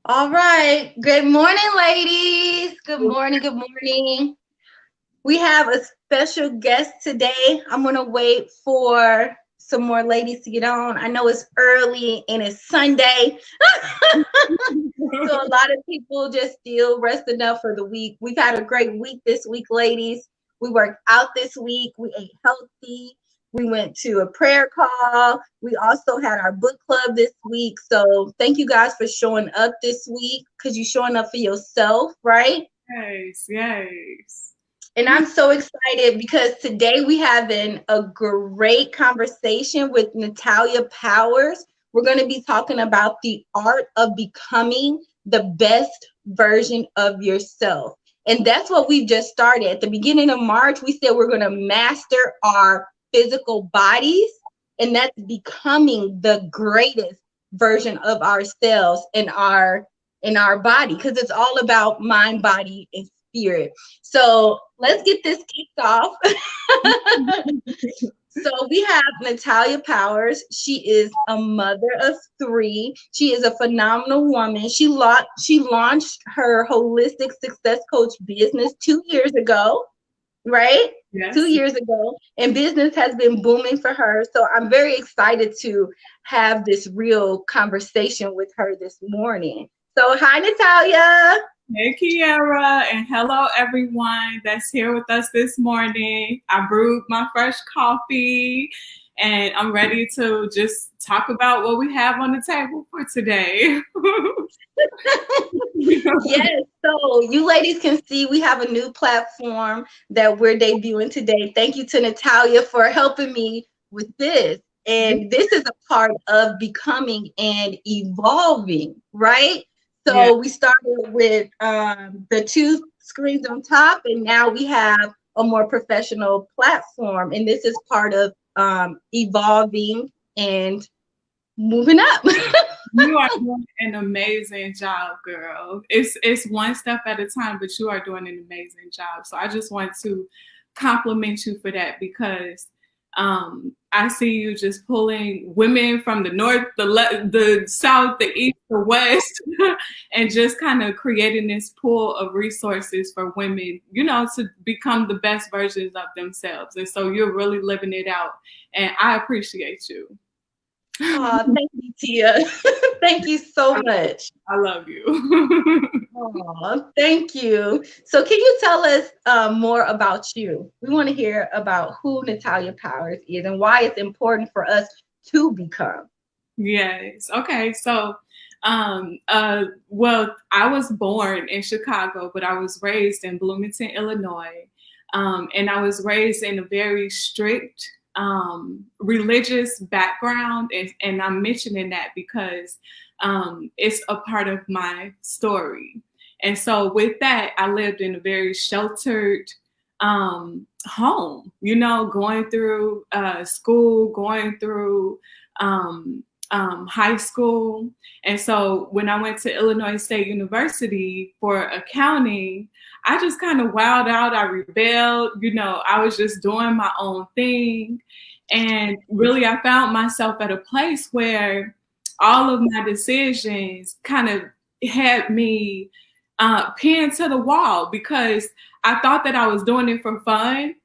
All right. Good morning, ladies. Good morning. Good morning. We have a special guest today. I'm going to wait for some more ladies to get on. I know it's early and it's Sunday. So a lot of people just still resting up for the week. We've had a great week this week, ladies. We worked out this week. We ate healthy. We went to a prayer call. We also had our book club this week. So thank you guys for showing up this week because you're showing up for yourself, right? Yes, yes. And I'm so excited because today we having a great conversation with Natalia Powers. We're going to be talking about the art of becoming the best version of yourself. And that's what we've just started. At the beginning of March, we said we're going to master our physical bodies, and that's becoming the greatest version of ourselves in our body because it's all about mind, body, and spirit. So let's get this kicked off. So we have Natalia Powers. She is a mother of three. She is a phenomenal woman. She launched her holistic success coach business 2 years ago, right? Two Yes. years ago, and business has been booming for her. So I'm very excited to have this real conversation with her this morning. So hi, Natalia. Hey, Kiara, and hello, everyone that's here with us this morning. I brewed my fresh coffee, and I'm ready to just talk about what we have on the table for today. Yes, so you ladies can see we have a new platform that we're debuting today. Thank you to Natalia for helping me with this. And this is a part of becoming and evolving, right? Yeah. So we started with the two screens on top, and now we have a more professional platform. And this is part of evolving and moving up. You are doing an amazing job, girl. It's one step at a time, but you are doing an amazing job. So I just want to compliment you for that because I see you just pulling women from the north, the south, the east, the west, and just kind of creating this pool of resources for women, to become the best versions of themselves. And so you're really living it out, and I appreciate you. Oh, thank you, Tia. Thank you so much. I love you. Oh, thank you. So, can you tell us more about you? We want to hear about who Natalia Powers is and why it's important for us to become. Yes. Okay. So, well, I was born in Chicago, but I was raised in Bloomington, Illinois. And I was raised in a very strict religious background. And I'm mentioning that because it's a part of my story. And so, with that, I lived in a very sheltered home, going through school, going through high school. And so when I went to Illinois State University for accounting, I just kind of wowed out. I rebelled. I was just doing my own thing. And really, I found myself at a place where all of my decisions kind of had me pinned to the wall because I thought that I was doing it for fun.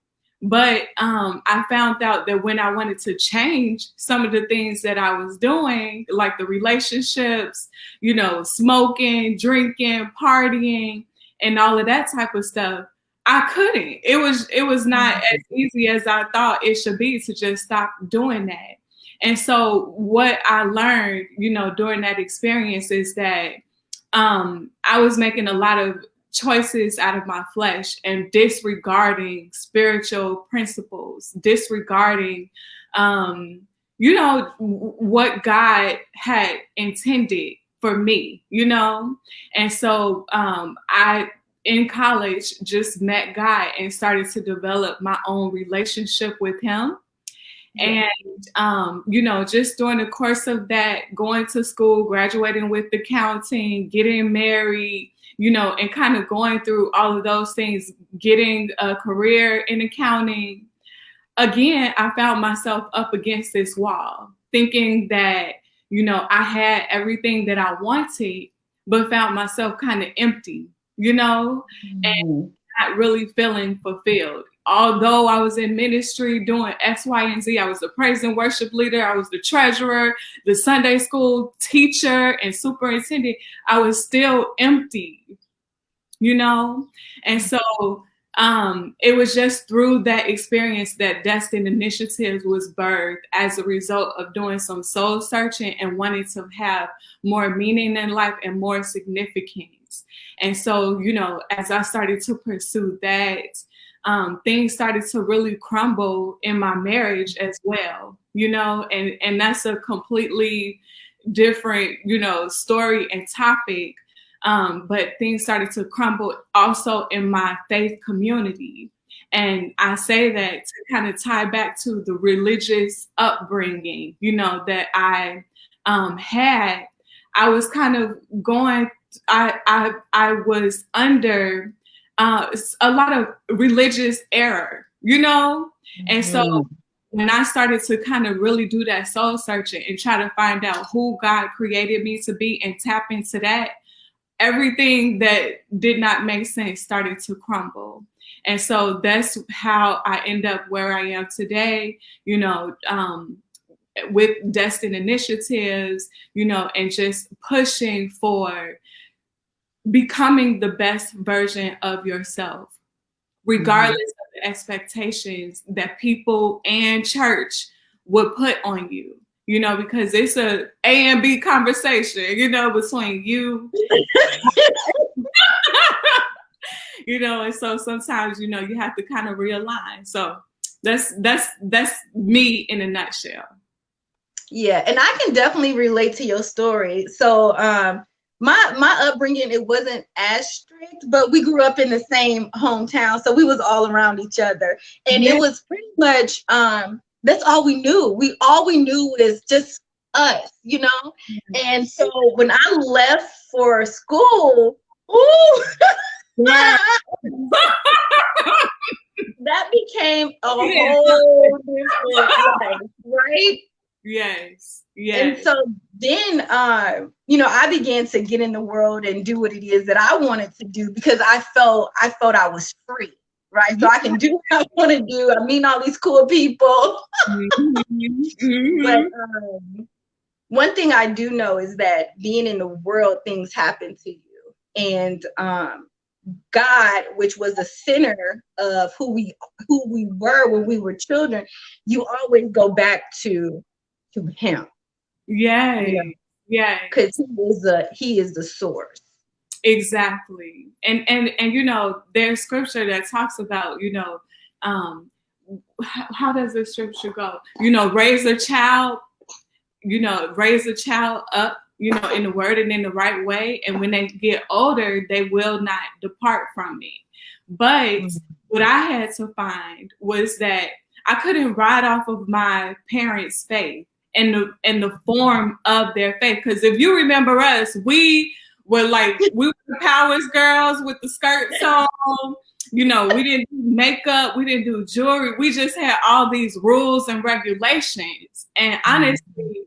But I found out that when I wanted to change some of the things that I was doing, like the relationships, smoking, drinking, partying, and all of that type of stuff, I couldn't. It was not as easy as I thought it should be to just stop doing that. And so what I learned, during that experience is that I was making a lot of choices out of my flesh and disregarding spiritual principles, disregarding, what God had intended for me, And so in college, just met God and started to develop my own relationship with Him. And, just during the course of that, going to school, graduating with accounting, getting married, and kind of going through all of those things, getting a career in accounting, again, I found myself up against this wall, thinking that, I had everything that I wanted, but found myself kind of empty, you know, and not really feeling fulfilled. Although I was in ministry doing X, Y, and Z, I was the praise and worship leader, I was the treasurer, the Sunday school teacher, and superintendent, I was still empty, you know? And so it was just through that experience that Destined Initiatives was birthed as a result of doing some soul searching and wanting to have more meaning in life and more significance. And so, you know, as I started to pursue that, things started to really crumble in my marriage as well, you know, and that's a completely different, you know, story and topic. But things started to crumble also in my faith community. And I say that to kind of tie back to the religious upbringing, you know, that I had. I was kind of going, I was under a lot of religious error, you know? And so when I started to kind of really do that soul searching and try to find out who God created me to be and tap into that, everything that did not make sense started to crumble. And so that's how I end up where I am today, you know, with Destined Initiatives, you know, and just pushing for becoming the best version of yourself, regardless of the expectations that people and church would put on you. You know, because it's a and B conversation, you know, between you, you know, and so sometimes, you know, you have to kind of realign. So that's me in a nutshell. Yeah, and I can definitely relate to your story. So my upbringing, it wasn't as strict, but we grew up in the same hometown, so we was all around each other, and it was pretty much that's all we knew. All we knew was just us, you know? And so when I left for school, that became a whole different life, right? Yes. And so then, you know, I began to get in the world and do what it is that I wanted to do, because I felt I was free. Right, so I can do what I want to do. I meet all these cool people. But one thing I do know is that being in the world, things happen to you, and God, which was the center of who we were when we were children, you always go back to Him. Yeah, you know? Yeah, because He is the source. Exactly. And you know, there's scripture that talks about, you know, how does the scripture go? You know, raise a child up, you know, in the word and in the right way. And when they get older, they will not depart from me. But what I had to find was that I couldn't ride off of my parents' faith and the form of their faith. Because if you remember us, we were the Powers girls with the skirts on. You know, we didn't do makeup, we didn't do jewelry. We just had all these rules and regulations. And honestly,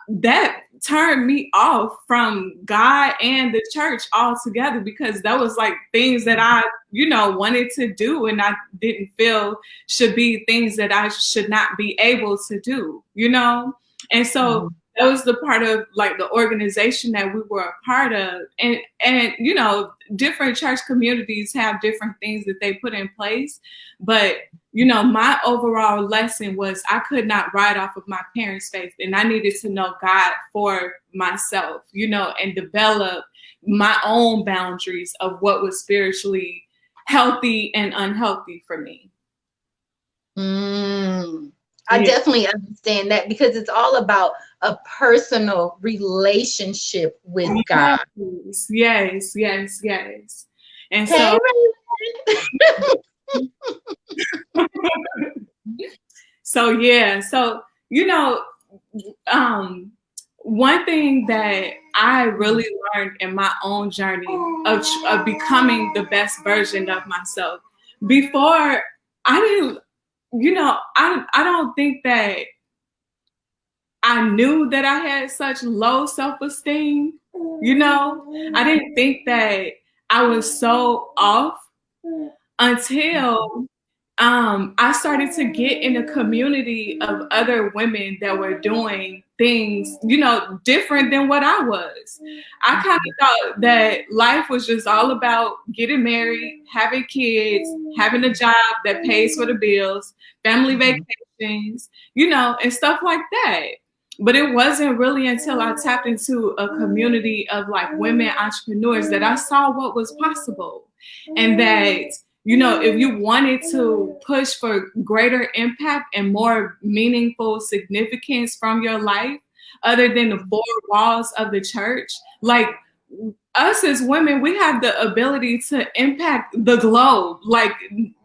that turned me off from God and the church altogether, because that was like things that I, you know, wanted to do, and I didn't feel should be things that I should not be able to do, you know? And so that was the part of like the organization that we were a part of. And you know, different church communities have different things that they put in place. But, you know, my overall lesson was I could not ride off of my parents' faith, and I needed to know God for myself, you know, and develop my own boundaries of what was spiritually healthy and unhealthy for me. I definitely understand that, because it's all about a personal relationship with God. Yes. And hey, so you know, one thing that I really learned in my own journey of becoming the best version of myself, before I didn't, you know, I don't think that I knew that I had such low self-esteem. I didn't think that I was so off until I started to get in a community of other women that were doing things, different than what I was. I kind of thought that life was just all about getting married, having kids, having a job that pays for the bills, family vacations, and stuff like that. But it wasn't really until I tapped into a community of like women entrepreneurs that I saw what was possible, and that if you wanted to push for greater impact and more meaningful significance from your life, other than the four walls of the church, like us as women, we have the ability to impact the globe, like,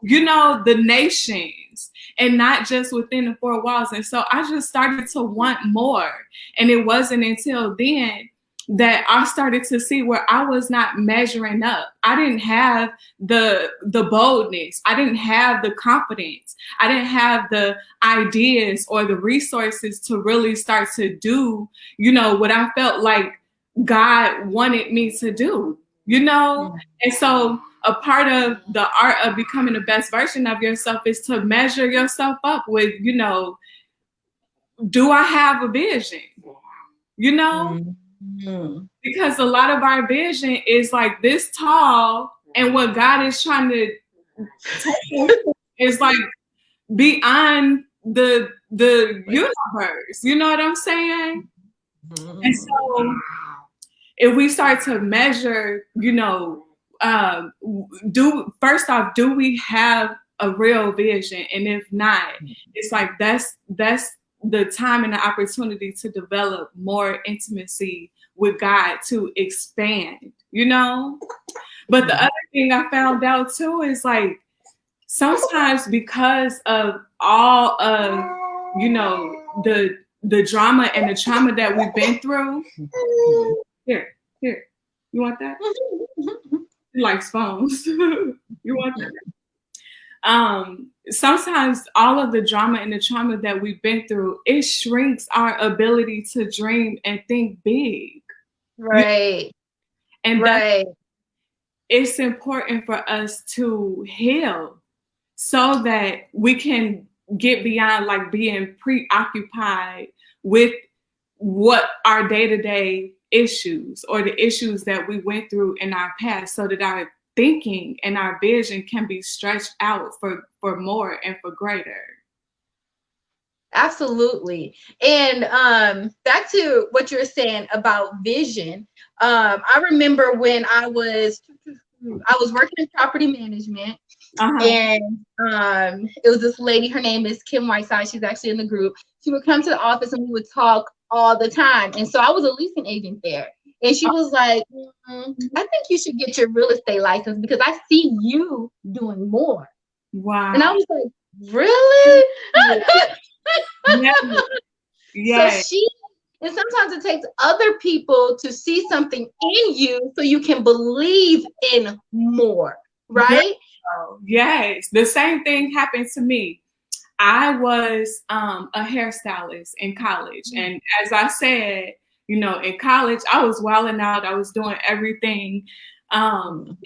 the nations, and not just within the four walls. And so I just started to want more. And it wasn't until then that I started to see where I was not measuring up. I didn't have the boldness. I didn't have the confidence. I didn't have the ideas or the resources to really start to do, what I felt like God wanted me to do, And so a part of the art of becoming the best version of yourself is to measure yourself up with, do I have a vision? Because a lot of our vision is like this tall, and what God is trying to take is like beyond the universe. You know what I'm saying? And so if we start to measure, do we have a real vision? And if not, it's like that's the time and the opportunity to develop more intimacy with God, to expand, But the other thing I found out too is like sometimes because of all of, the drama and the trauma that we've been through. Here, you want that? He likes phones. You want that? Sometimes all of the drama and the trauma that we've been through, it shrinks our ability to dream and think big. Right. And right. It's important for us to heal so that we can get beyond like being preoccupied with what our day-to-day issues or the issues that we went through in our past, so that our thinking and our vision can be stretched out for more and for greater. Absolutely. And back to what you're saying about vision. I remember when I was working in property management, and it was this lady, her name is Kim Whiteside. She's actually in the group. She would come to the office and we would talk all the time. And so I was a leasing agent there. And she was like, I think you should get your real estate license because I see you doing more. Wow. And I was like, really? Yeah. So and sometimes it takes other people to see something in you so you can believe in more, right? Yes. The same thing happened to me. I was a hairstylist in college. And as I said, in college, I was wilding out. I was doing everything. And,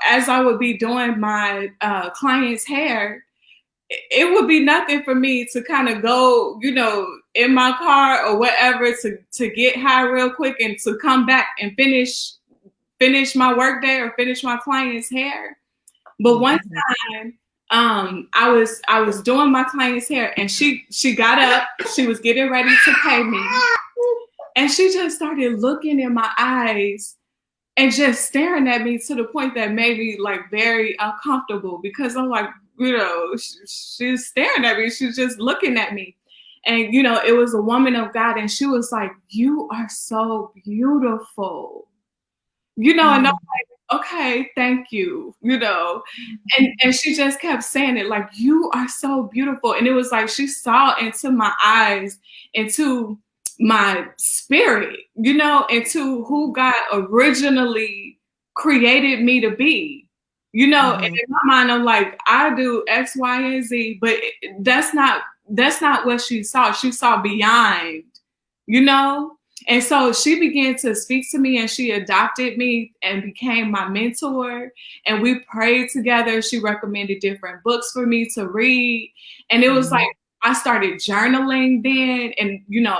as I would be doing my client's hair, it would be nothing for me to kind of go, in my car or whatever to get high real quick and to come back and finish my work day or finish my client's hair. But one time, I was doing my client's hair and she got up, she was getting ready to pay me, and she just started looking in my eyes and just staring at me to the point that made me like very uncomfortable, because I'm like, she's staring at me, she's just looking at me. And it was a woman of God, and she was like, "You are so beautiful," and I'm like, okay, thank you, and she just kept saying it, like, "You are so beautiful." And it was like she saw into my eyes, into my spirit, into who God originally created me to be, and in my mind, I'm like, I do X, Y, and Z, but that's not that's not what she saw. She saw beyond, you know? And so she began to speak to me, and she adopted me and became my mentor. And we prayed together. She recommended different books for me to read. And it was like, I started journaling then. And, you know,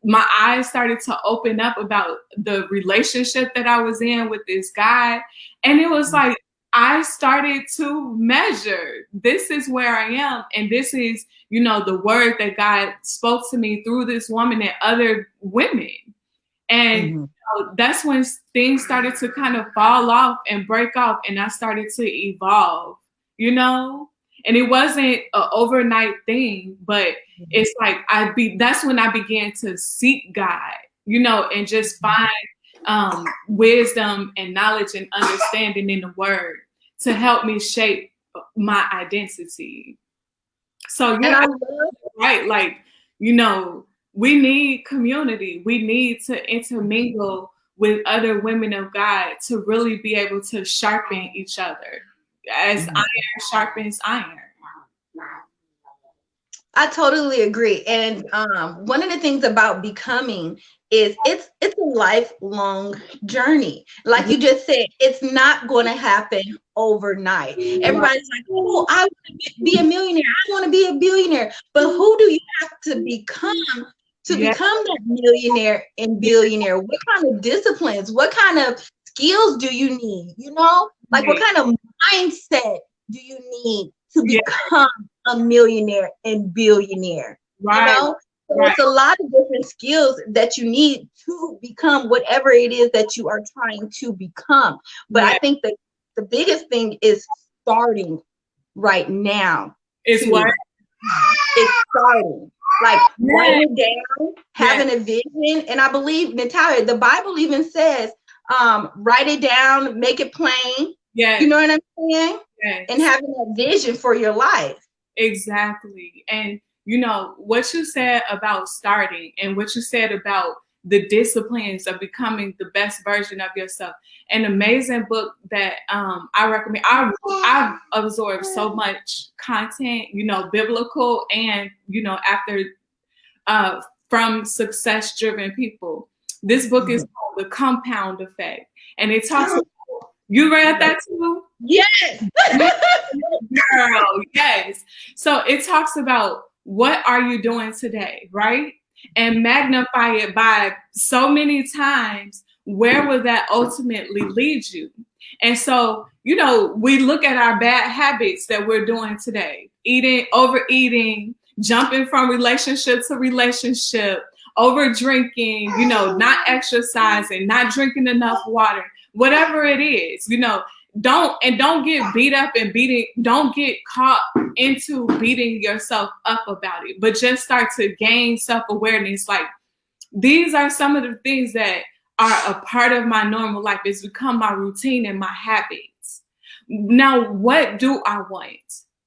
my eyes started to open up about the relationship that I was in with this guy. And it was like, I started to measure, this is where I am. And this is, you know, the word that God spoke to me through this woman and other women. And you know, that's when things started to kind of fall off and break off. And I started to evolve, you know, and it wasn't an overnight thing, but it's like, that's when I began to seek God, you know, and just find wisdom and knowledge and understanding in the word to help me shape my identity. So yeah, right. Like, you know, we need community. We need to intermingle with other women of God to really be able to sharpen each other as iron sharpens iron. I totally agree. And one of the things about becoming is it's a lifelong journey. Like you just said, it's not going to happen overnight. Everybody's like, oh, I want to be a millionaire. I want to be a billionaire. But who do you have to become become that millionaire and billionaire? What kind of disciplines? What kind of skills do you need? You know, like what kind of mindset do you need to become a millionaire and billionaire? Right. You know, so it's a lot of different skills that you need to become whatever it is that you are trying to become. But I think that the biggest thing is starting right now. It's what? It's starting. Like writing it down, having a vision. And I believe, Natalia, the Bible even says, write it down, make it plain. Yeah. You know what I'm saying? Yes. And having a vision for your life. Exactly. And you know, what you said about starting and what you said about the disciplines of becoming the best version of yourself. An amazing book that I recommend. I've absorbed so much content, you know, biblical and, you know, from success-driven people. This book is called The Compound Effect. And it talks about, you read that too? Yes. Girl, yes. So it talks about what are you doing today, right? And magnify it by so many times, where will that ultimately lead you? And so, you know, we look at our bad habits that we're doing today, overeating, jumping from relationship to relationship, over drinking, you know, not exercising, not drinking enough water, whatever it is, you know, don't get beat up and don't get caught into beating yourself up about it, but just start to gain self-awareness. Like, these are some of the things that are a part of my normal life. It's become my routine and my habits. Now, what do I want?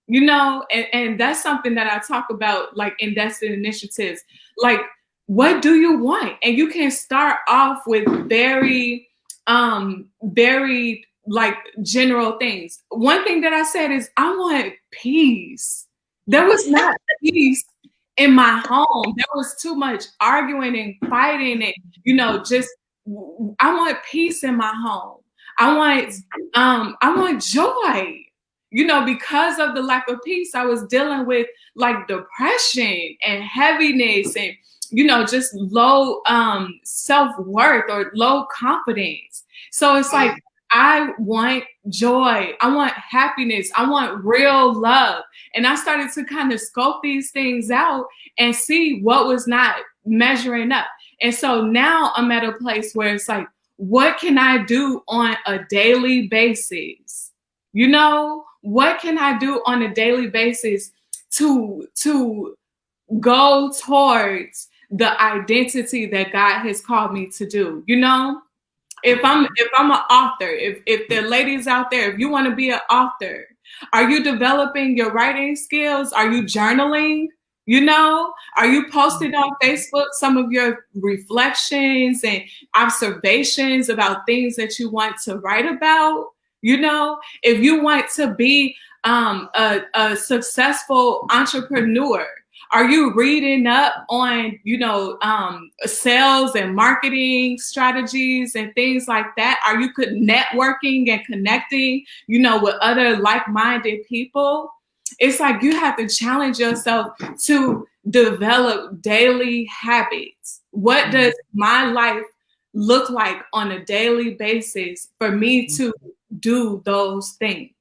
You know, and that's something that I talk about, like in Destiny Initiatives. Like, what do you want? And you can start off with very like general things. One thing that I said is, I want peace. There was not peace in my home. There was too much arguing and fighting and, you know, just, I want peace in my home. I want joy. You know, because of the lack of peace, I was dealing with like depression and heaviness and, you know, just low self-worth or low confidence. So it's like, I want joy. I want happiness. I want real love. And I started to kind of scope these things out and see what was not measuring up. And so now I'm at a place where it's like, what can I do on a daily basis? You know, what can I do on a daily basis to go towards the identity that God has called me to do? You know, if I'm an author, if there are ladies out there, if you want to be an author, are you developing your writing skills? Are you journaling? You know, are you posting on Facebook some of your reflections and observations about things that you want to write about? You know, if you want to be a successful entrepreneur, Are you reading up on, sales and marketing strategies and things like that? Are you networking and connecting, with other like-minded people? It's like you have to challenge yourself to develop daily habits. What does my life look like on a daily basis for me to do those things?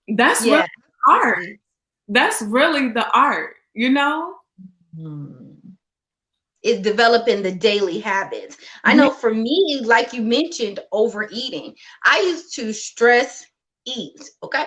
That's really art. That's really the art, Is developing the daily habits. I know for me, like you mentioned, overeating. I used to stress eat, okay?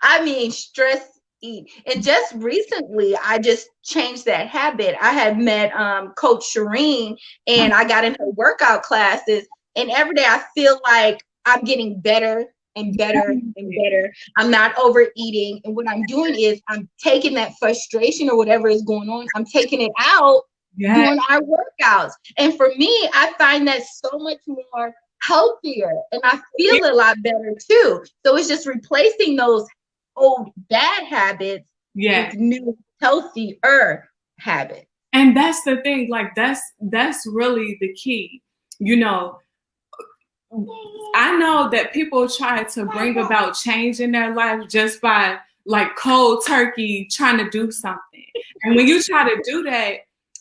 I mean, stress eat. And just recently, I just changed that habit. I had met Coach Shireen, and I got in her workout classes, and every day I feel like I'm getting better and better and better. I'm not overeating. And what I'm doing is I'm taking that frustration or whatever is going on, I'm taking it out doing our workouts. And for me, I find that so much more healthier, and I feel a lot better too. So it's just replacing those old bad habits with new healthier habits. And that's the thing, like that's really the key. I know that people try to bring about change in their life just by like cold turkey trying to do something. And when you try to do that,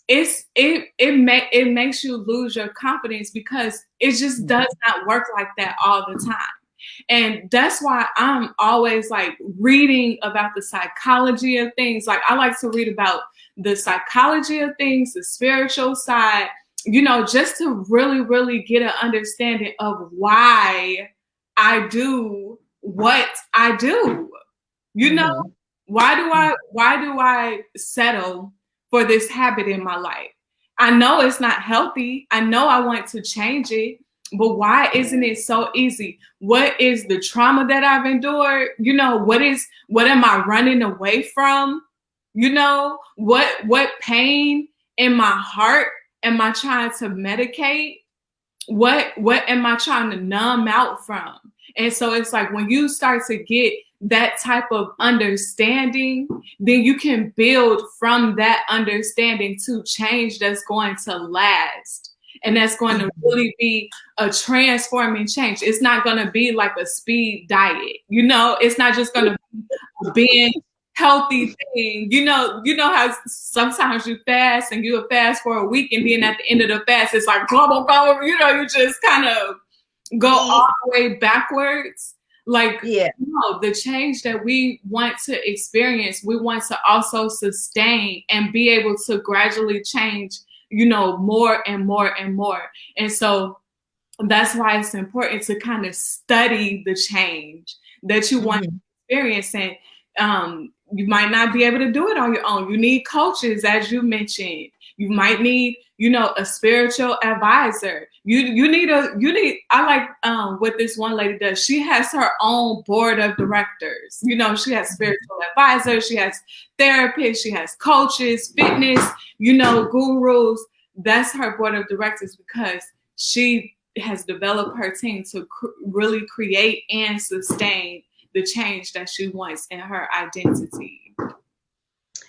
it makes you lose your confidence, because it just does not work like that all the time. And that's why I'm always like reading about the psychology of things. Like I like to read about the psychology of things, the spiritual side, just to really, really get an understanding of why I do what I do. Why do I settle for this habit in my life? I know it's not healthy. I know I want to change it, but why isn't it so easy? What is the trauma that I've endured? What am I running away from? What pain in my heart am I trying to medicate? What am I trying to numb out from? And so it's like when you start to get that type of understanding, then you can build from that understanding to change that's going to last. And that's going to really be a transforming change. It's not going to be like a speed diet. It's not just going to be a healthy thing. You know how sometimes you fast and you fast for a week, and then at the end of the fast, it's like, you just kind of go all the way backwards. Like, the change that we want to experience, we want to also sustain and be able to gradually change, more and more and more. And so that's why it's important to kind of study the change that you want to experience. And you might not be able to do it on your own. You need coaches, as you mentioned. You might need, a spiritual advisor. You need, I like what this one lady does. She has her own board of directors. She has spiritual advisors, she has therapists, she has coaches, fitness, gurus. That's her board of directors, because she has developed her team to really create and sustain the change that she wants in her identity.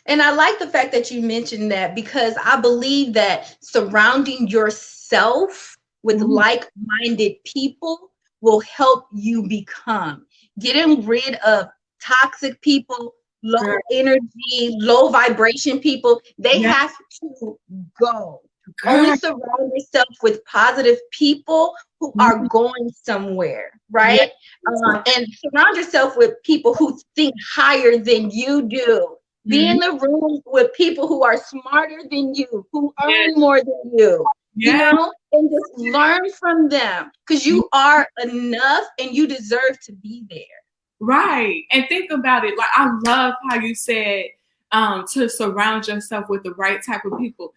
And I like the fact that you mentioned that, because I believe that surrounding yourself with like-minded people will help you become. Getting rid of toxic people, low energy, low vibration people, they have to go. Only surround yourself with positive people who are going somewhere, right? And surround yourself with people who think higher than you do. Be in the room with people who are smarter than you, who earn more than you, and just learn from them, because you are enough and you deserve to be there. Right. And think about it. Like, I love how you said to surround yourself with the right type of people.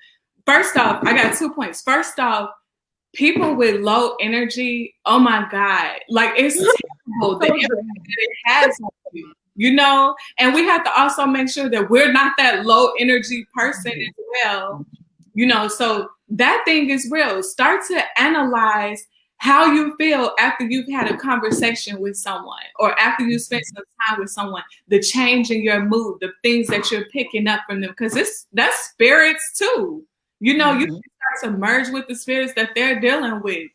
First off, I got 2 points. First off, people with low energy, oh my God, like it's terrible the impact that it has on you. And we have to also make sure that we're not that low energy person as well. So that thing is real. Start to analyze how you feel after you've had a conversation with someone or after you spent some time with someone, the change in your mood, the things that you're picking up from them, because that's spirits too. You know, you start to merge with the spirits that they're dealing with.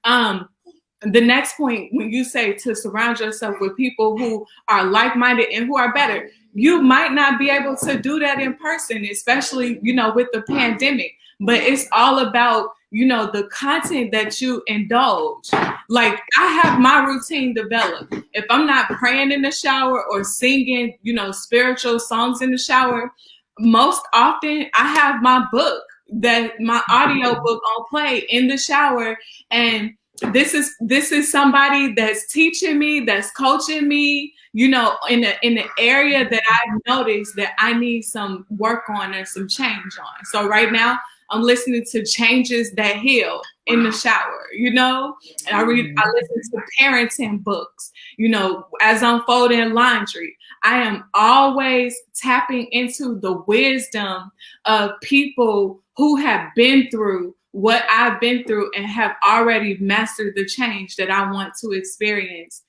The next point, when you say to surround yourself with people who are like-minded and who are better, you might not be able to do that in person, especially, you know, with the pandemic. But it's all about, you know, the content that you indulge. Like, I have my routine developed. If I'm not praying in the shower or singing, you know, spiritual songs in the shower, most often I have my book, that my audio book on play in the shower. And this is somebody that's teaching me, that's coaching me, you know, in the area that I've noticed that I need some work on or some change on. So right now I'm listening to Changes That Heal in the shower, you know, and I listen to parenting books, you know, as I'm folding laundry. I am always tapping into the wisdom of people who have been through what I've been through and have already mastered the change that I want to experience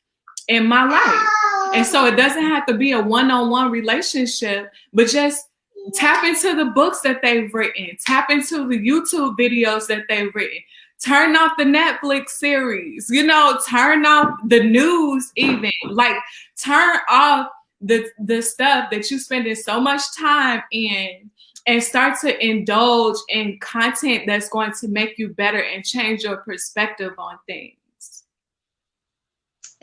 in my life. And so it doesn't have to be a one-on-one relationship, but just tap into the books that they've written, tap into the YouTube videos that they've written, turn off the Netflix series, you know, turn off the news, even like turn off the stuff that you spending so much time in, and start to indulge in content that's going to make you better and change your perspective on things.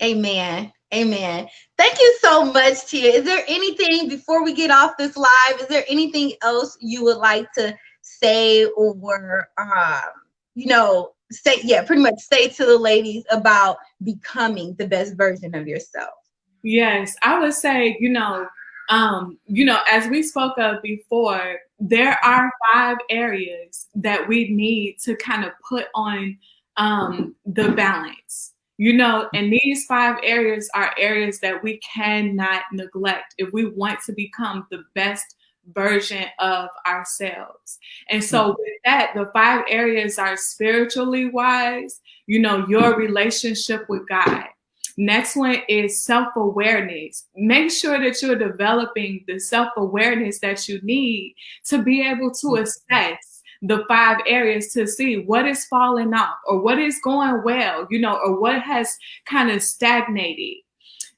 Amen. Amen. Thank you so much, Tia. Is there anything before we get off this live? Is there anything else you would like to say, or you know, pretty much say to the ladies about becoming the best version of yourself? Yes, I would say, you know, as we spoke of before, there are 5 areas that we need to kind of put on the balance. You know, and these 5 areas are areas that we cannot neglect if we want to become the best version of ourselves. And so with that, the 5 areas are spiritually wise, you know, your relationship with God. Next one is self-awareness. Make sure that you're developing the self-awareness that you need to be able to assess the 5 areas to see what is falling off or what is going well, you know, or what has kind of stagnated.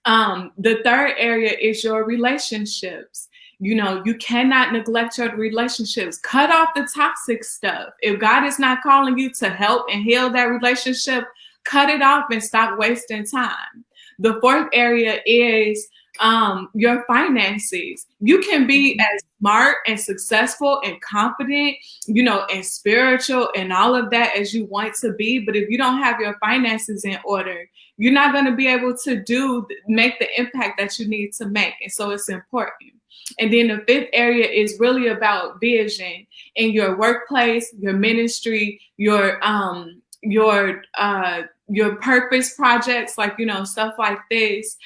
The third area is your relationships. You know, you cannot neglect your relationships. Cut off the toxic stuff. If God is not calling you to help and heal that relationship, cut it off and stop wasting time. The fourth area is your finances. You can be as smart and successful and confident, you know, and spiritual and all of that as you want to be. But if you don't have your finances in order, you're not going to be able to make the impact that you need to make. And so it's important. And then the fifth area is really about vision in your workplace, your ministry, your purpose projects, like, you know, stuff like this,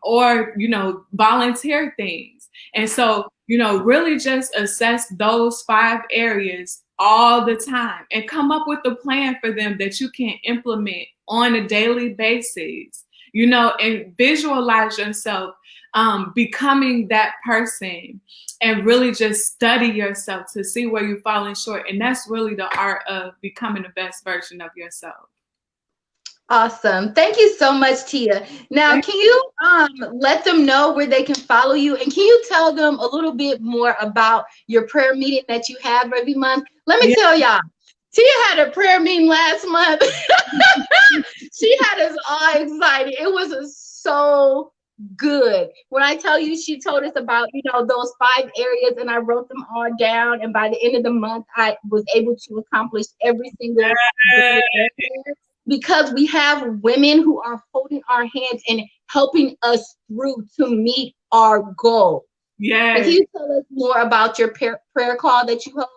or, you know, volunteer things. And so, you know, really just assess those 5 areas all the time and come up with a plan for them that you can implement on a daily basis, you know, and visualize yourself becoming that person, and really just study yourself to see where you're falling short. And that's really the art of becoming the best version of yourself. Awesome. Thank you so much, Tia. Now, can you let them know where they can follow you? And can you tell them a little bit more about your prayer meeting that you have every month? Let me tell y'all, Tia had a prayer meeting last month. She had us all excited. It was so good. When I tell you, she told us about, you know, those 5 areas, and I wrote them all down. And by the end of the month, I was able to accomplish every single area, because we have women who are holding our hands and helping us through to meet our goal. Yeah. Can you tell us more about your prayer call that you host?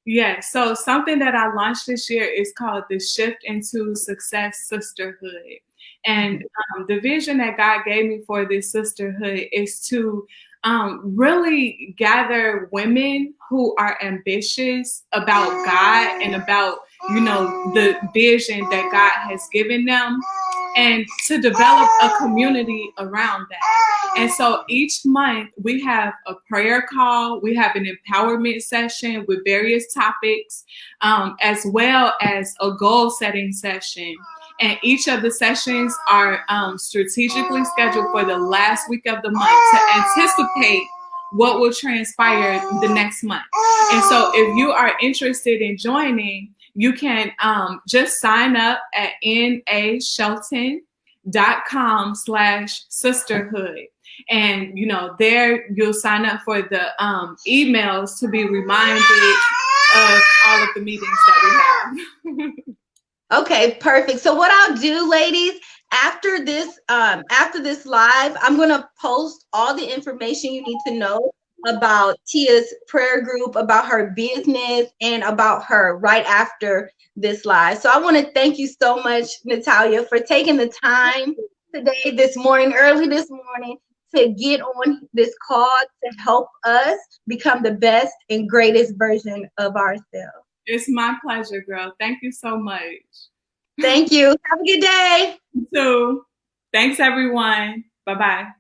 Yeah, so something that I launched this year is called the Shift into Success Sisterhood. And the vision that God gave me for this sisterhood is to really gather women who are ambitious about God and about, the vision that God has given them, and to develop a community around that. And so each month we have a prayer call, we have an empowerment session with various topics, as well as a goal setting session. And each of the sessions are strategically scheduled for the last week of the month to anticipate what will transpire the next month. And so if you are interested in joining, you can just sign up at nashelton.com/sisterhood. And, there you'll sign up for the emails to be reminded of all of the meetings that we have. Okay, perfect. So what I'll do, ladies, after this live, I'm gonna post all the information you need to know about Tia's prayer group, about her business, and about her right after this live. So I want to thank you so much, Natalia, for taking the time today, early this morning, to get on this call to help us become the best and greatest version of ourselves. It's my pleasure, girl. Thank you so much. Thank you. Have a good day. You too. Thanks, everyone. Bye-bye.